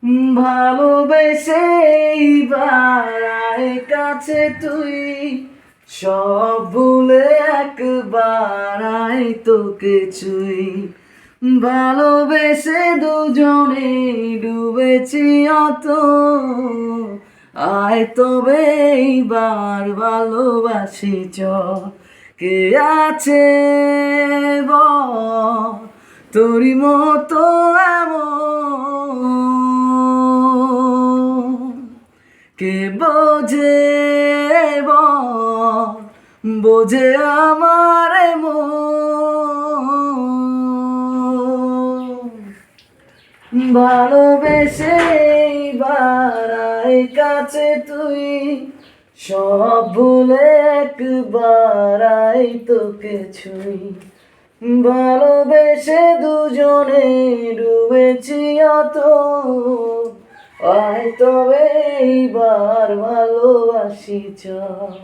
ভালোবেসে এইবার আয় কাছে তুই, সব ভুলে একবার আয় তোকে ছুঁই। ভালোবেসে দুজনে ডুবেছি অত, আয় তবে এইবার ভালোবাসি চল। কে আছে বল তোরই মতো এমন, কে বোঝে বল, বোঝে আমার মন। ভালোবেসে এইবার আয় কাছে তুই, সব ভুলে একবার আয় তোকে ছুঁই। ভালোবেসে দুজনে ডুবেছি অত, আয় তবে এইবার ভালোবাসি চল।